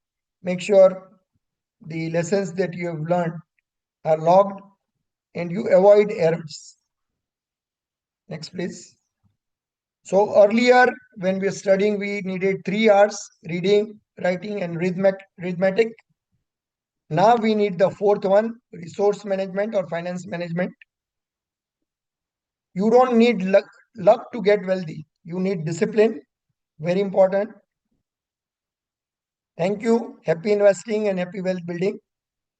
Make sure the lessons that you have learned are logged and you avoid errors. Next, please. So earlier, when we were studying, we needed 3 hours: reading, writing, and arithmetic. Now we need the fourth one, resource management or finance management. You don't need luck to get wealthy. You need discipline. Very important. Thank you. Happy investing and happy wealth building.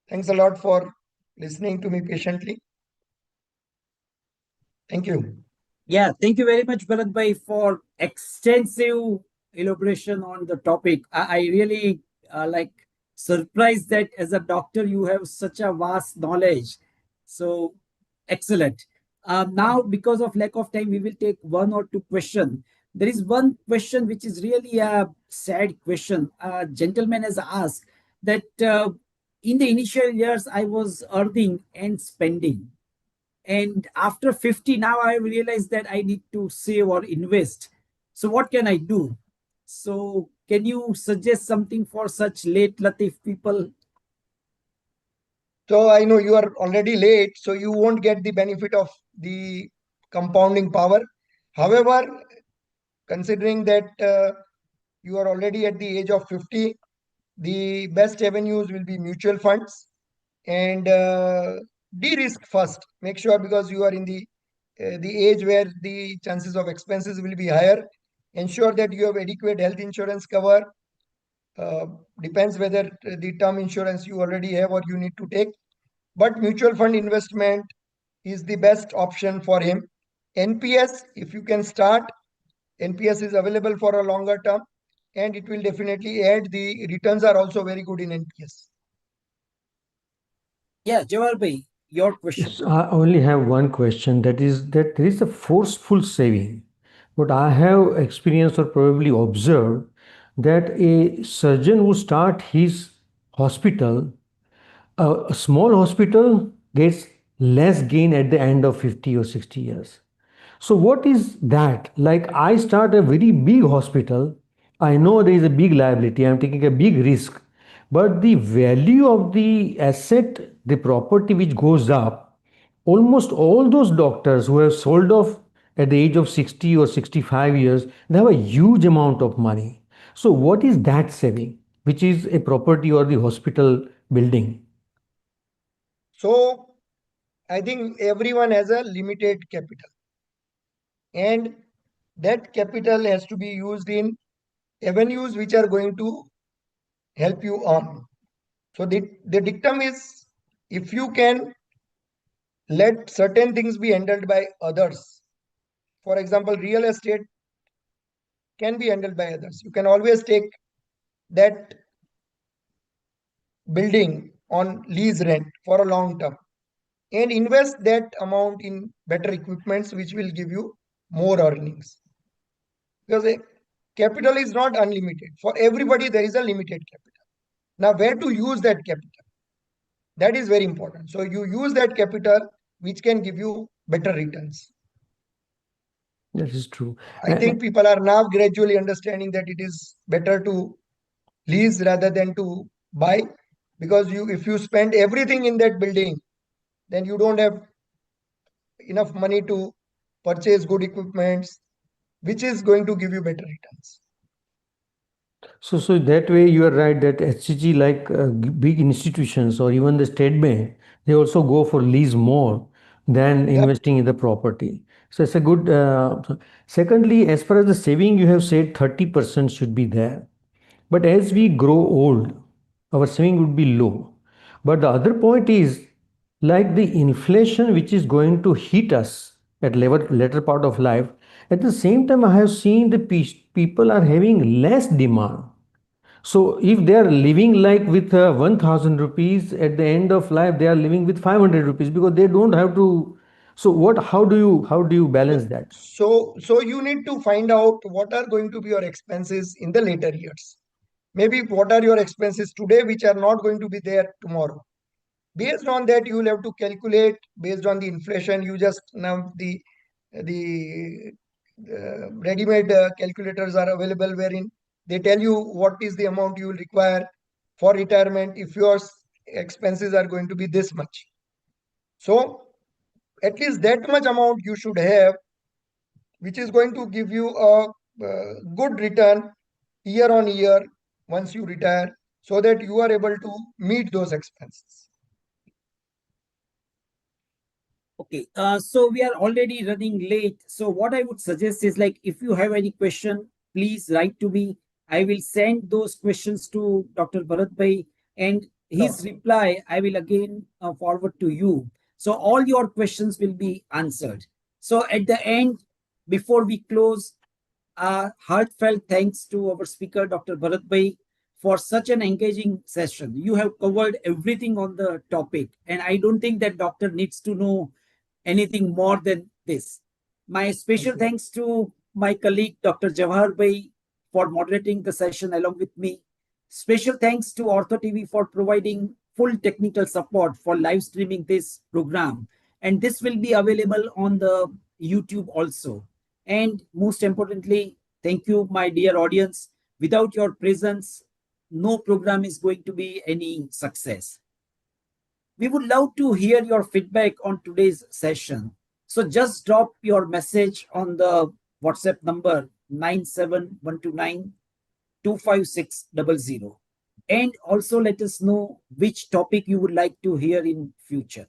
Thanks a lot for listening to me patiently. Thank you. Yeah, thank you very much, Bharat Bhai, for extensive elaboration on the topic. I really surprised that as a doctor you have such a vast knowledge. So excellent. Now, because of lack of time, we will take one or two questions. There is one question which is really a sad question. A gentleman has asked that in the initial years I was earning and spending, and after 50 now I realized that I need to save or invest. So what can I do? So can you suggest something for such late Latif people? So I know you are already late, so you won't get the benefit of the compounding power. However, considering that you are already at the age of 50, the best avenues will be mutual funds and de-risk first. Make sure, because you are in the age where the chances of expenses will be higher. Ensure that you have adequate health insurance cover. Depends whether the term insurance you already have or you need to take. But mutual fund investment is the best option for him. NPS, if you can start, NPS is available for a longer term and it will definitely add. The returns are also very good in NPS. Yeah, Jawahar Bhai, your question. Yes, I only have one question. That is that there is a forceful saving. What I have experienced or probably observed, that a surgeon who start his hospital, a small hospital gets less gain at the end of 50 or 60 years. So what is that? Like, I start a very big hospital. I know there is a big liability. I'm taking a big risk. But the value of the asset, the property which goes up, almost all those doctors who have sold off at the age of 60 or 65 years, they have a huge amount of money. So what is that saving, which is a property or the hospital building? So I think everyone has a limited capital, and that capital has to be used in avenues which are going to help you earn. So the dictum is, if you can let certain things be handled by others, for example, real estate can be handled by others. You can always take that building on lease rent for a long term and invest that amount in better equipments which will give you more earnings. Because capital is not unlimited. For everybody, there is a limited capital. Now, where to use that capital? That is very important. So you use that capital which can give you better returns. That is true. I think people are now gradually understanding that it is better to lease rather than to buy, because if you spend everything in that building, then you don't have enough money to purchase good equipments, which is going to give you better returns. So that way you are right that HCG, like big institutions or even the State Bank, they also go for lease more than Yep. investing in the property. So it's a good. Secondly, as far as the saving, you have said 30% should be there. But as we grow old, our saving would be low. But the other point is like the inflation which is going to hit us at later part of life. At the same time, I have seen the people are having less demand. So if they are living like with 1000 rupees, at the end of life they are living with 500 rupees because they don't have to. So what? How do you balance that? So you need to find out what are going to be your expenses in the later years. Maybe what are your expenses today, which are not going to be there tomorrow. Based on that, you will have to calculate based on the inflation. You just now the ready-made calculators are available, wherein they tell you what is the amount you will require for retirement if your expenses are going to be this much. So at least that much amount you should have, which is going to give you a good return year on year once you retire, so that you are able to meet those expenses. Okay, so we are already running late. So what I would suggest is, like, if you have any question, please write to me. I will send those questions to Dr. Bharat Bhai, and his Sure. reply I will again forward to you. So all your questions will be answered. So at the end, before we close, heartfelt thanks to our speaker, Dr. Bharat Bhai, for such an engaging session. You have covered everything on the topic, and I don't think that doctor needs to know anything more than this. My special thanks to my colleague, Dr. Jawahar Bhai, for moderating the session along with me. Special thanks to OrthoTV for providing full technical support for live streaming this program. And this will be available on the YouTube also. And most importantly, thank you, my dear audience. Without your presence, no program is going to be any success. We would love to hear your feedback on today's session. So just drop your message on the WhatsApp number 97129 25600. And also let us know which topic you would like to hear in future.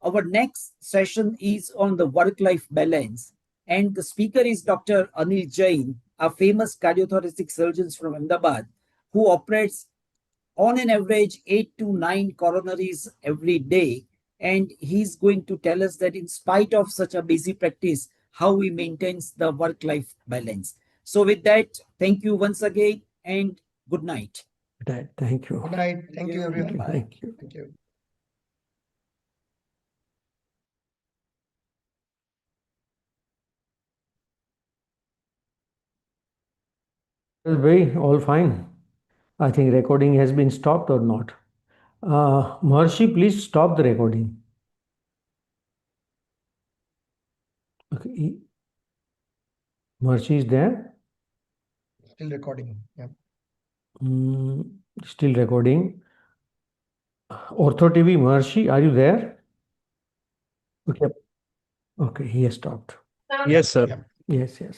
Our next session is on the work-life balance, and the speaker is Dr. Anil Jain, a famous cardiothoracic surgeon from Ahmedabad, who operates on an average 8 to 9 coronaries every day. And he's going to tell us that in spite of such a busy practice, how he maintains the work-life balance. So with that, thank you once again and good night. Right. Thank you. Good night. Thank you, everyone. Bye. Thank you. Thank you. Well, very all fine. I think recording has been stopped or not. Maharshi, please stop the recording. Okay. Maharshi is there? Still recording. Yeah. Still recording. OrthoTV, Maharshi, are you there? Okay. Okay, he has stopped. Yes, sir. Yeah. Yes, yes.